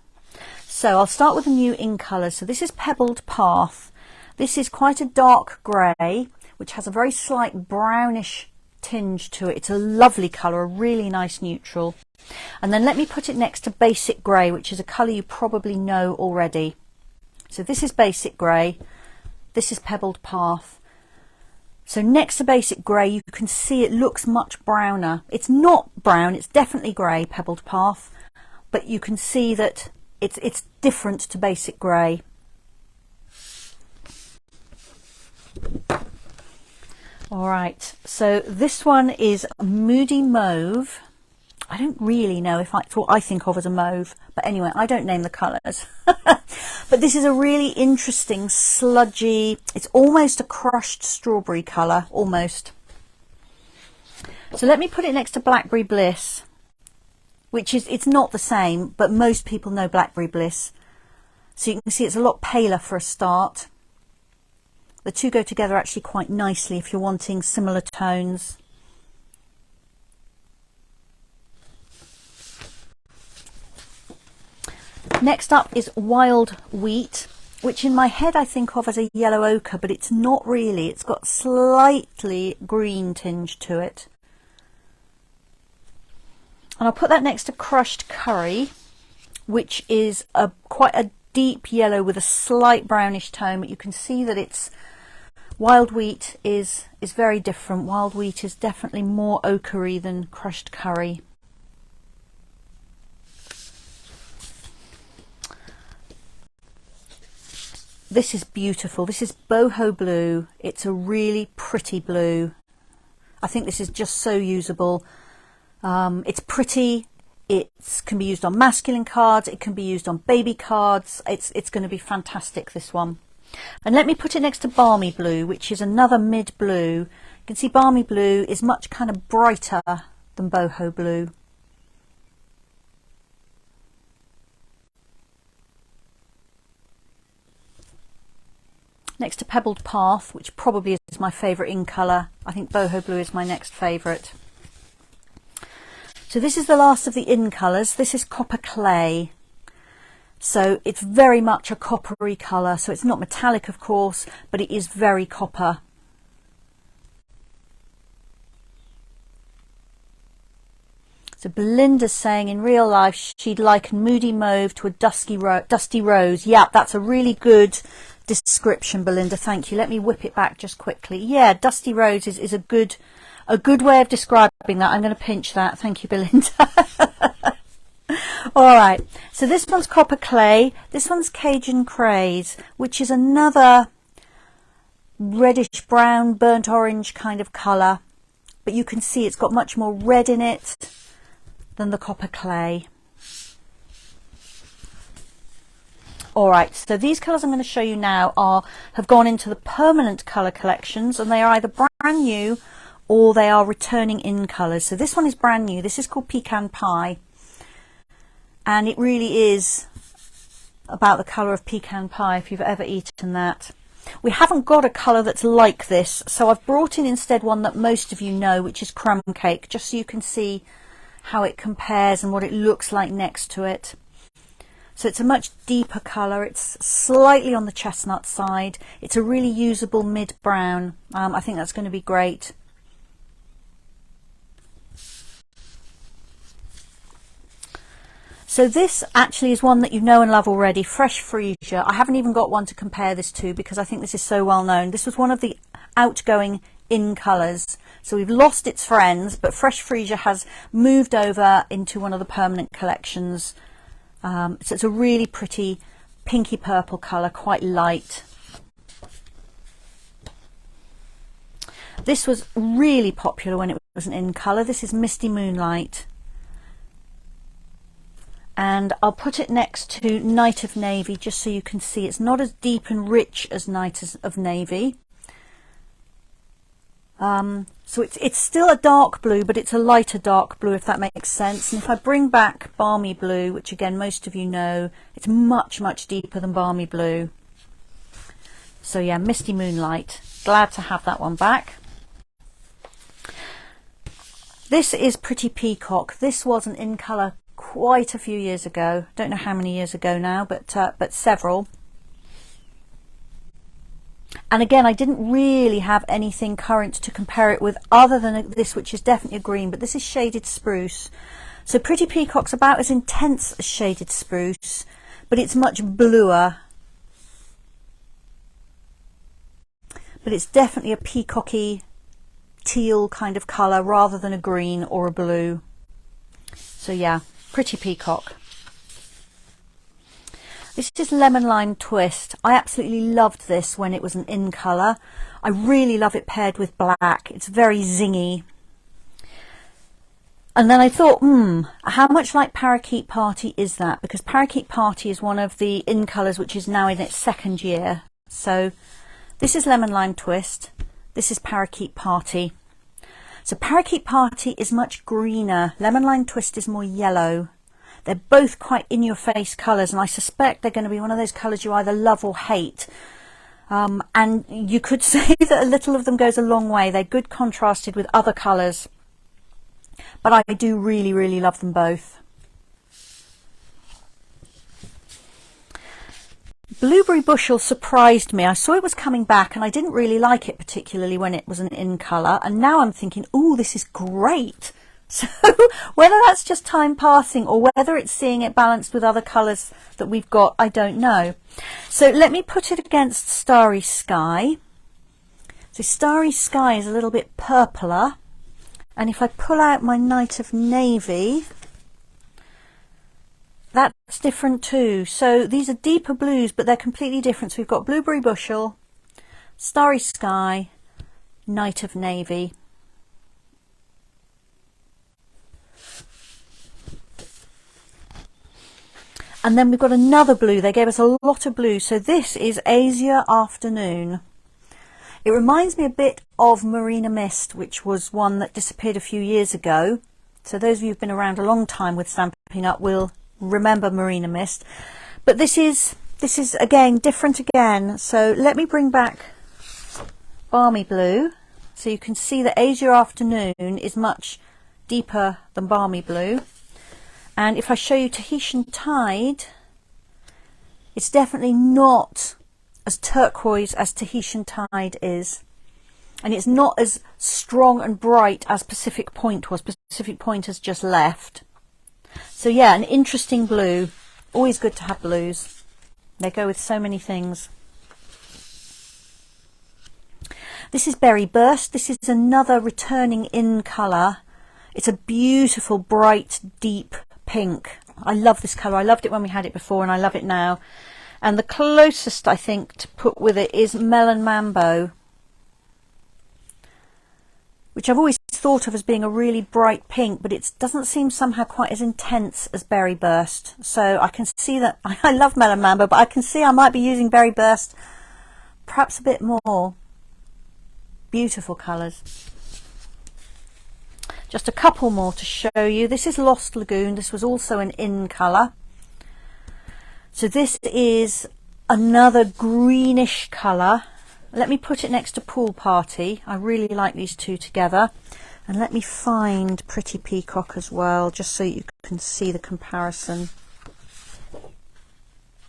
So I'll start with a new in colour. So this is Pebbled Path. This is quite a dark grey, which has a very slight brownish tinge to it. It's a lovely colour, a really nice neutral. And then let me put it next to Basic Grey, which is a colour you probably know already. So this is Basic Grey. This is Pebbled Path. So next to Basic Grey, you can see it looks much browner. It's not brown, it's definitely grey, Pebbled Path, but you can see that it's different to Basic Grey. All right, so this one is Moody Mauve. I don't really know if it's what I think of as a mauve, but anyway, I don't name the colours. But this is a really interesting sludgy, it's almost a crushed strawberry colour, almost. So let me put it next to Blackberry Bliss, which is, it's not the same, but most people know Blackberry Bliss. So you can see it's a lot paler for a start. The two go together actually quite nicely if you're wanting similar tones. Next up is Wild Wheat, which in my head I think of as a yellow ochre, but it's not really. It's got slightly green tinge to it. And I'll put that next to Crushed Curry, which is quite a deep yellow with a slight brownish tone, but you can see that it's Wild Wheat is very different. Wild Wheat is definitely more ochre-y than Crushed Curry. This is beautiful. This is boho blue. It's a really pretty blue. I think this is just so usable. It's pretty. It can be used on masculine cards. It can be used on baby cards. It's going to be fantastic, this one. And let me put it next to Balmy Blue, which is another mid blue. You can see Balmy Blue is much kind of brighter than boho blue. Next to Pebbled Path, which probably is my favourite in colour. I think boho blue is my next favourite. So this is the last of the in colours. This is Copper Clay. So it's very much a coppery colour. So it's not metallic, of course, but it is very copper. So Belinda's saying in real life she'd liken Moody Mauve to a dusty rose. Yeah, that's a really good description, Belinda. Thank you. Let me whip it back just quickly. Yeah, Dusty Rose is a good way of describing that. I'm going to pinch that. Thank you, Belinda. All right. So this one's Copper Clay. This one's Cajun Craze, which is another reddish brown, burnt orange kind of colour. But you can see it's got much more red in it than the Copper Clay. Alright, so these colours I'm going to show you now have gone into the permanent colour collections, and they are either brand new or they are returning in colours. So this one is brand new. This is called Pecan Pie, and it really is about the colour of pecan pie if you've ever eaten that. We haven't got a colour that's like this, so I've brought in instead one that most of you know, which is Crumb Cake, just so you can see how it compares and what it looks like next to it. So it's a much deeper colour. It's slightly on the chestnut side. It's a really usable mid-brown. I think that's going to be great. So this actually is one that you know and love already, Fresh Freesia. I haven't even got one to compare this to because I think this is so well known. This was one of the outgoing in colours. So we've lost its friends, but Fresh Freesia has moved over into one of the permanent collections. So it's a really pretty pinky purple colour, quite light. This was really popular when it wasn't in colour. This is Misty Moonlight. And I'll put it next to Night of Navy just so you can see it's not as deep and rich as Night of Navy. So it's still a dark blue, but it's a lighter dark blue, if that makes sense. And if I bring back Balmy Blue, which again most of you know, it's much, much deeper than Balmy Blue. So yeah, Misty Moonlight. Glad to have that one back. This is Pretty Peacock. This wasn't in colour quite a few years ago. Don't know how many years ago now, but several. And again, I didn't really have anything current to compare it with other than this, which is definitely a green, but this is Shaded Spruce. So Pretty Peacock's about as intense as Shaded Spruce, but it's much bluer. But it's definitely a peacocky teal kind of colour rather than a green or a blue. So yeah, Pretty Peacock. This is Lemon Lime Twist. I absolutely loved this when it was an in colour. I really love it paired with black. It's very zingy. And then I thought, how much like Parakeet Party is that? Because Parakeet Party is one of the in colours which is now in its second year. So this is Lemon Lime Twist. This is Parakeet Party. So Parakeet Party is much greener. Lemon Lime Twist is more yellow. They're both quite in-your-face colours, and I suspect they're going to be one of those colours you either love or hate. And you could say that a little of them goes a long way. They're good contrasted with other colours. But I do really, really love them both. Blueberry Bushel surprised me. I saw it was coming back and I didn't really like it particularly when it was an in colour. And now I'm thinking, oh, this is great. So whether that's just time passing or whether it's seeing it balanced with other colours that we've got, I don't know. So let me put it against Starry Sky. So Starry Sky is a little bit purpler. And if I pull out my Night of Navy, that's different too. So these are deeper blues, but they're completely different. So we've got Blueberry Bushel, Starry Sky, Night of Navy. And then we've got another blue. They gave us a lot of blue. So this is Azure Afternoon. It reminds me a bit of Marina Mist, which was one that disappeared a few years ago. So those of you who've been around a long time with Stampin' Up will remember Marina Mist. But this is again different again. So let me bring back Balmy Blue. So you can see that Azure Afternoon is much deeper than Balmy Blue. And if I show you Tahitian Tide, it's definitely not as turquoise as Tahitian Tide is. And it's not as strong and bright as Pacific Point was. Pacific Point has just left. So yeah, an interesting blue. Always good to have blues. They go with so many things. This is Berry Burst. This is another returning in colour. It's a beautiful, bright, deep pink. I love this colour. I loved it when we had it before and I love it now. And the closest I think to put with it is Melon Mambo, which I've always thought of as being a really bright pink, but it doesn't seem somehow quite as intense as Berry Burst. So I can see that I love Melon Mambo, but I can see I might be using Berry Burst perhaps a bit more. Beautiful colours. Just a couple more to show you. This is Lost Lagoon. This was also an in colour. So this is another greenish colour. Let me put it next to Pool Party. I really like these two together. And let me find Pretty Peacock as well, just so you can see the comparison.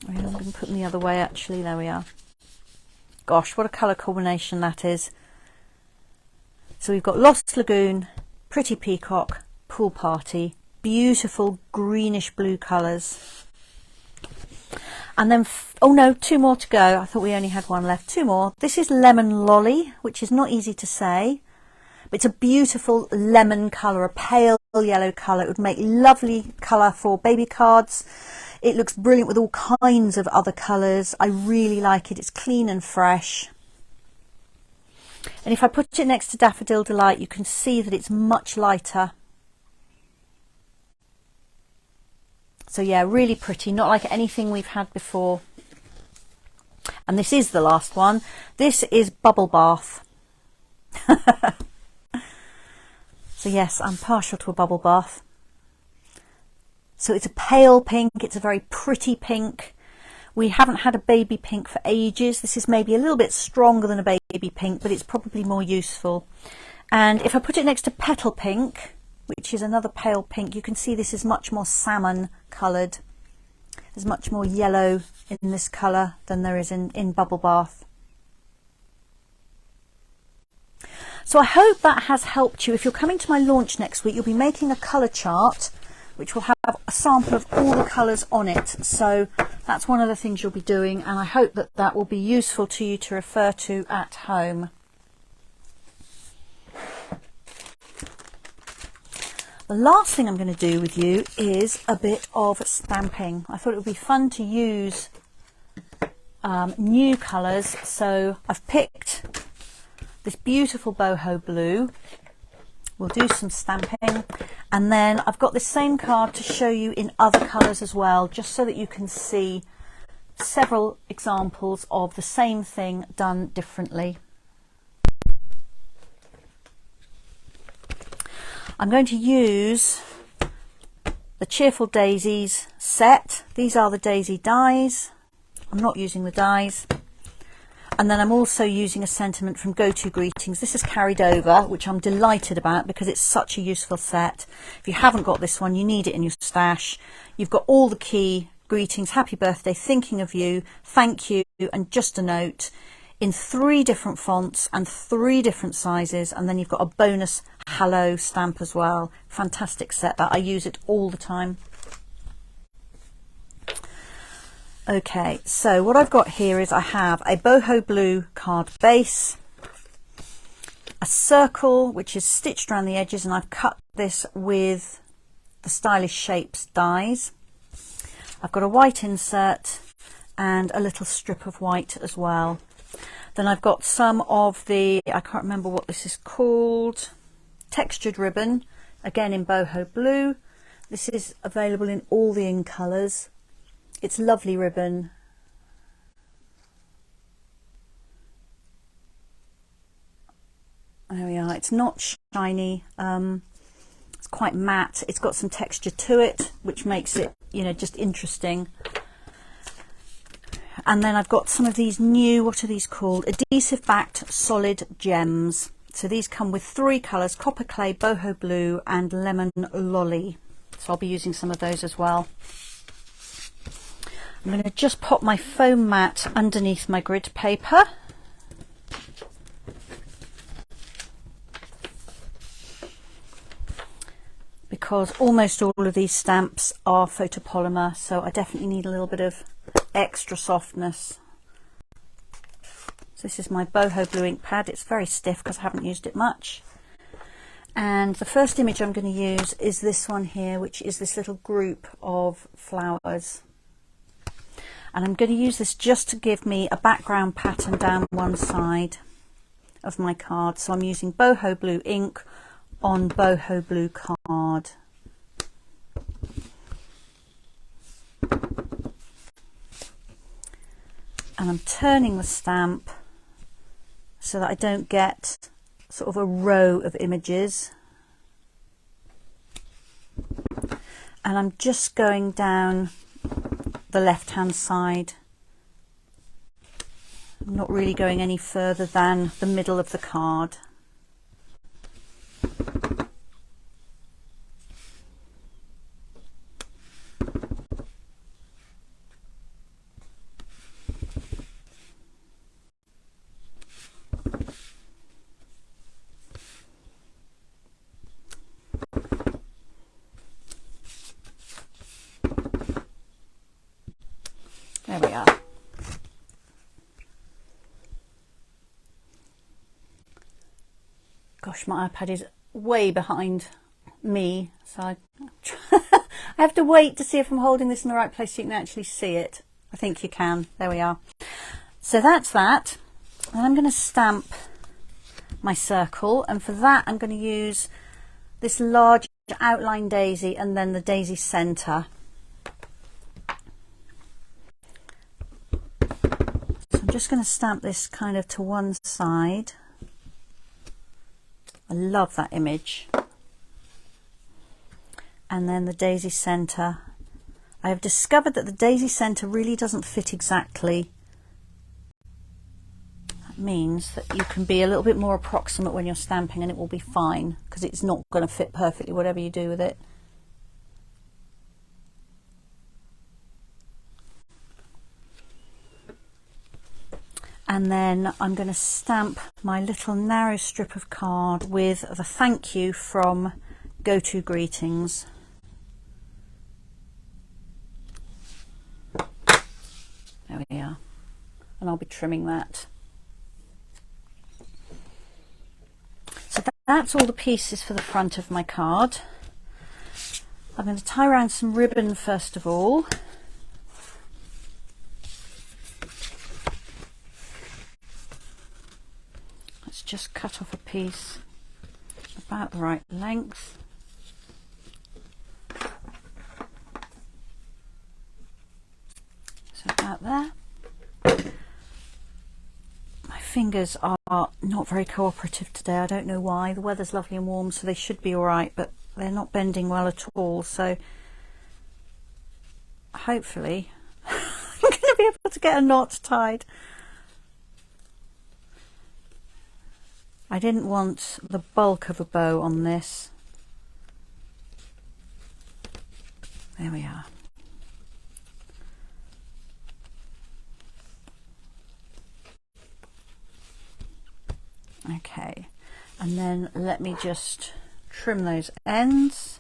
I'm going to put them the other way actually. There we are. Gosh, what a colour combination that is. So we've got Lost Lagoon, Pretty Peacock, Pool Party, beautiful greenish blue colours. And then, oh no, two more to go. I thought we only had one left. Two more. This is Lemon Lolly, which is not easy to say. But it's a beautiful lemon colour, a pale yellow colour. It would make lovely colour for baby cards. It looks brilliant with all kinds of other colours. I really like it. It's clean and fresh. And if I put it next to Daffodil Delight, you can see that it's much lighter. So yeah, really pretty, not like anything we've had before. And this is the last one. This is Bubble Bath. So yes, I'm partial to a bubble bath. So it's a pale pink, it's a very pretty pink. We haven't had a baby pink for ages. This is maybe a little bit stronger than a baby pink, but it's probably more useful. And if I put it next to Petal Pink, which is another pale pink, you can see this is much more salmon coloured. There's much more yellow in this colour than there is in Bubble Bath. So I hope that has helped you. If you're coming to my launch next week, you'll be making a colour chart which will have a sample of all the colours on it. So that's one of the things you'll be doing, and I hope that that will be useful to you to refer to at home. The last thing I'm going to do with you is a bit of stamping. I thought it would be fun to use new colours, so I've picked this beautiful boho blue. We'll do some stamping, And then I've got this same card to show you in other colours as well, just so that you can see several examples of the same thing done differently. I'm going to use the Cheerful Daisies set. These are the daisy dies. I'm not using the dies. And then I'm also using a sentiment from Go To Greetings. This is carried over, which I'm delighted about because it's such a useful set. If you haven't got this one, you need it in your stash. You've got all the key greetings, happy birthday, thinking of you, thank you, and just a note in 3 different fonts and 3 different sizes. And then you've got a bonus hello stamp as well. Fantastic set that I use it all the time. Okay, so what I've got here is I have a boho blue card base, a circle which is stitched around the edges, and I've cut this with the Stylish Shapes dies. I've got a white insert and a little strip of white as well. Then I've got some of the, I can't remember what this is called, textured ribbon, again in boho blue. This is available in all the in colours. It's lovely ribbon. There we are. It's not shiny. It's quite matte. It's got some texture to it, which makes it, you know, just interesting. And then I've got some of these new, what are these called? Adhesive backed solid gems. So these come with 3 colours, copper clay, boho blue and lemon lolly. So I'll be using some of those as well. I'm going to just pop my foam mat underneath my grid paper. Because almost all of these stamps are photopolymer, so I definitely need a little bit of extra softness. So this is my boho blue ink pad. It's very stiff because I haven't used it much. And the first image I'm going to use is this one here, which is this little group of flowers. And I'm going to use this just to give me a background pattern down one side of my card. So I'm using boho blue ink on boho blue card. And I'm turning the stamp so that I don't get sort of a row of images. And I'm just going down the left hand side. I'm not really going any further than the middle of the card. There we are. Gosh, my iPad is way behind me, so I have to wait to see if I'm holding this in the right place so you can actually see it. I think you can. There we are. So that's that. And I'm going to stamp my circle, and for that I'm going to use this large outline daisy and then the daisy centre. I'm just going to stamp this kind of to one side. I love that image. And then the daisy centre. I have discovered that the daisy centre really doesn't fit exactly. That means that you can be a little bit more approximate when you're stamping and it will be fine, because it's not going to fit perfectly whatever you do with it. And then I'm going to stamp my little narrow strip of card with the thank you from Go To Greetings. There we are. And I'll be trimming that. So that's all the pieces for the front of my card. I'm going to tie around some ribbon first of all. Just cut off a piece about the right length. out there. My fingers are not very cooperative today. I don't know why. The weather's lovely and warm, so they should be all right, but they're not bending well at all. So hopefully I'm going to be able to get a knot tied. I didn't want the bulk of a bow on this. There we are. Okay, and then let me just trim those ends.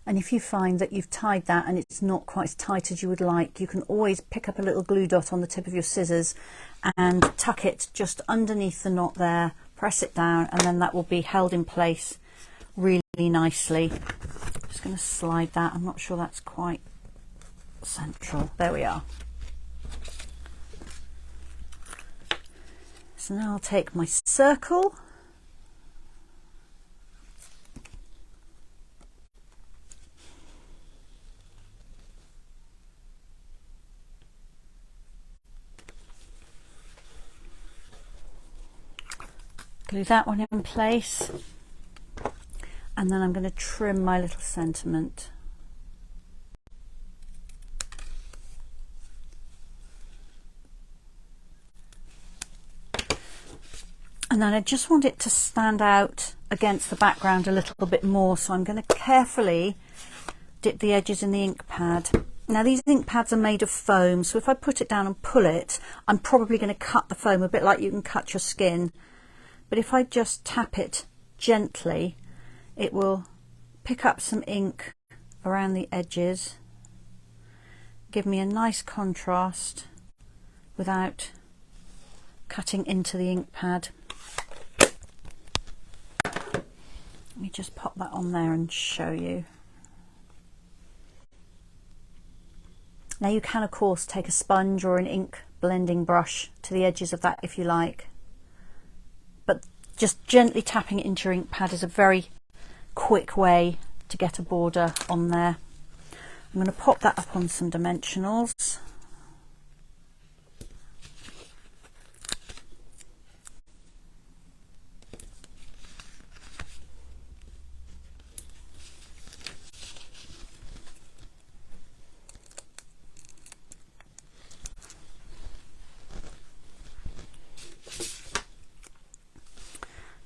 And if you find that you've tied that and it's not quite as tight as you would like, you can always pick up a little glue dot on the tip of your scissors and tuck it just underneath the knot there, press it down, and then that will be held in place really nicely. I'm just going to slide that. I'm not sure that's quite central. There we are. So now I'll take my circle. Glue that one in place, and then I'm going to trim my little sentiment. And then I just want it to stand out against the background a little bit more, so I'm going to carefully dip the edges in the ink pad. Now these ink pads are made of foam, so if I put it down and pull it, I'm probably going to cut the foam a bit like you can cut your skin. But if I just tap it gently, it will pick up some ink around the edges, give me a nice contrast without cutting into the ink pad. Let me just pop that on there and show you. Now you can of course take a sponge or an ink blending brush to the edges of that if you like. But just gently tapping it into your ink pad is a very quick way to get a border on there. I'm going to pop that up on some dimensionals.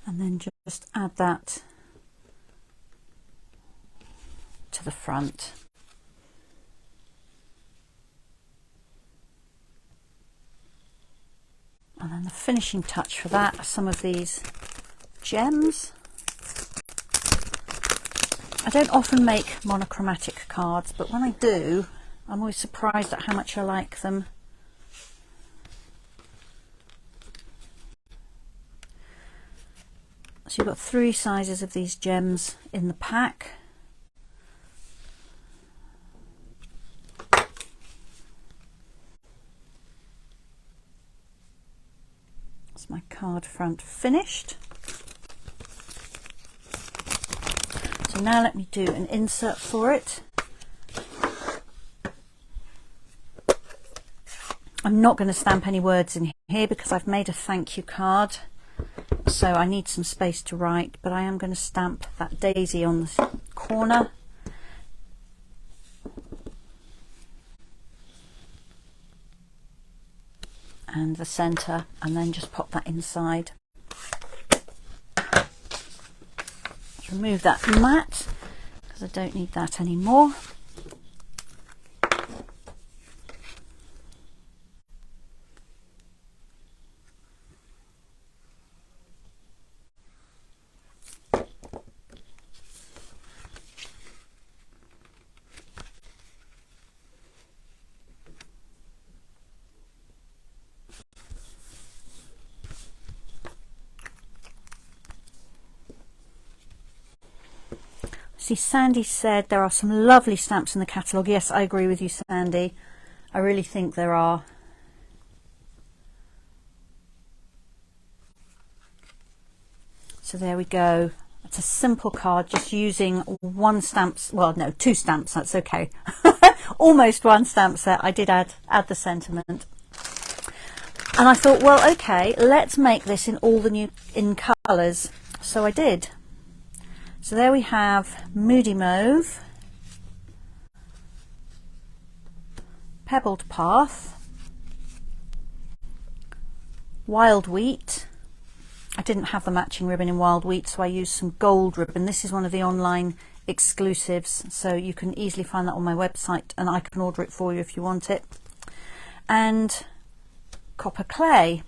And then just add that to the front. And then the finishing touch for that are some of these gems. I don't often make monochromatic cards, but when I do, I'm always surprised at how much I like them. So you've got 3 sizes of these gems in the pack. That's my card front finished. So now let me do an insert for it. I'm not going to stamp any words in here because I've made a thank you card. So I need some space to write, but I am going to stamp that daisy on the corner. And the centre, and then just pop that inside. Let's remove that mat because I don't need that anymore. See, Sandy said there are some lovely stamps in the catalogue. Yes, I agree with you, Sandy. I really think there are. So there we go. It's a simple card, just using one stamp, well no, 2 stamps, that's okay. Almost 1 stamp set. I did add the sentiment. And I thought, well, okay, let's make this in all the new colours. So I did. So there we have Moody Mauve, Pebbled Path, Wild Wheat. I didn't have the matching ribbon in Wild Wheat, so I used some gold ribbon. This is one of the online exclusives, so you can easily find that on my website, and I can order it for you if you want it. And Copper Clay.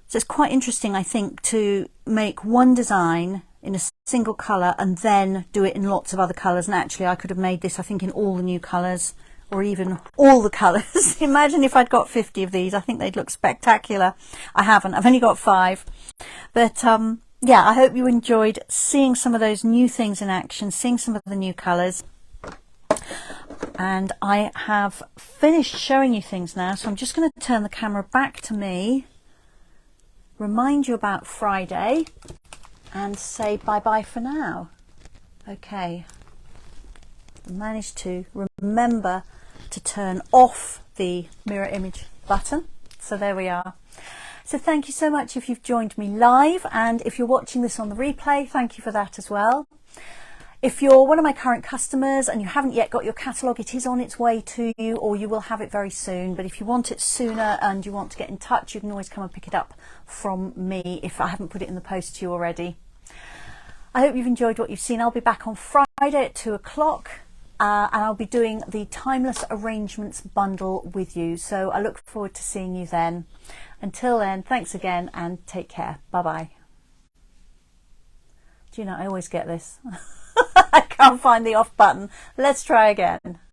So it's quite interesting, I think, to make one design in a single colour and then do it in lots of other colours. And actually I could have made this, I think, in all the new colours, or even all the colours. Imagine if I'd got 50 of these. I think they'd look spectacular. I haven't. I've only got 5. But yeah, I hope you enjoyed seeing some of those new things in action, seeing some of the new colours. And I have finished showing you things now, so I'm just going to turn the camera back to me, remind you about Friday, and say bye-bye for now. Okay. I managed to remember to turn off the mirror image button. So there we are. So thank you so much if you've joined me live, and if you're watching this on the replay, thank you for that as well. If you're one of my current customers and you haven't yet got your catalogue, it is on its way to you, or you will have it very soon. But if you want it sooner and you want to get in touch, you can always come and pick it up from me if I haven't put it in the post to you already. I hope you've enjoyed what you've seen. I'll be back on Friday at 2 o'clock. And I'll be doing the Timeless Arrangements bundle with you. So I look forward to seeing you then. Until then, thanks again and take care. Bye-bye. Do you know, I always get this. I can't find the off button. Let's try again.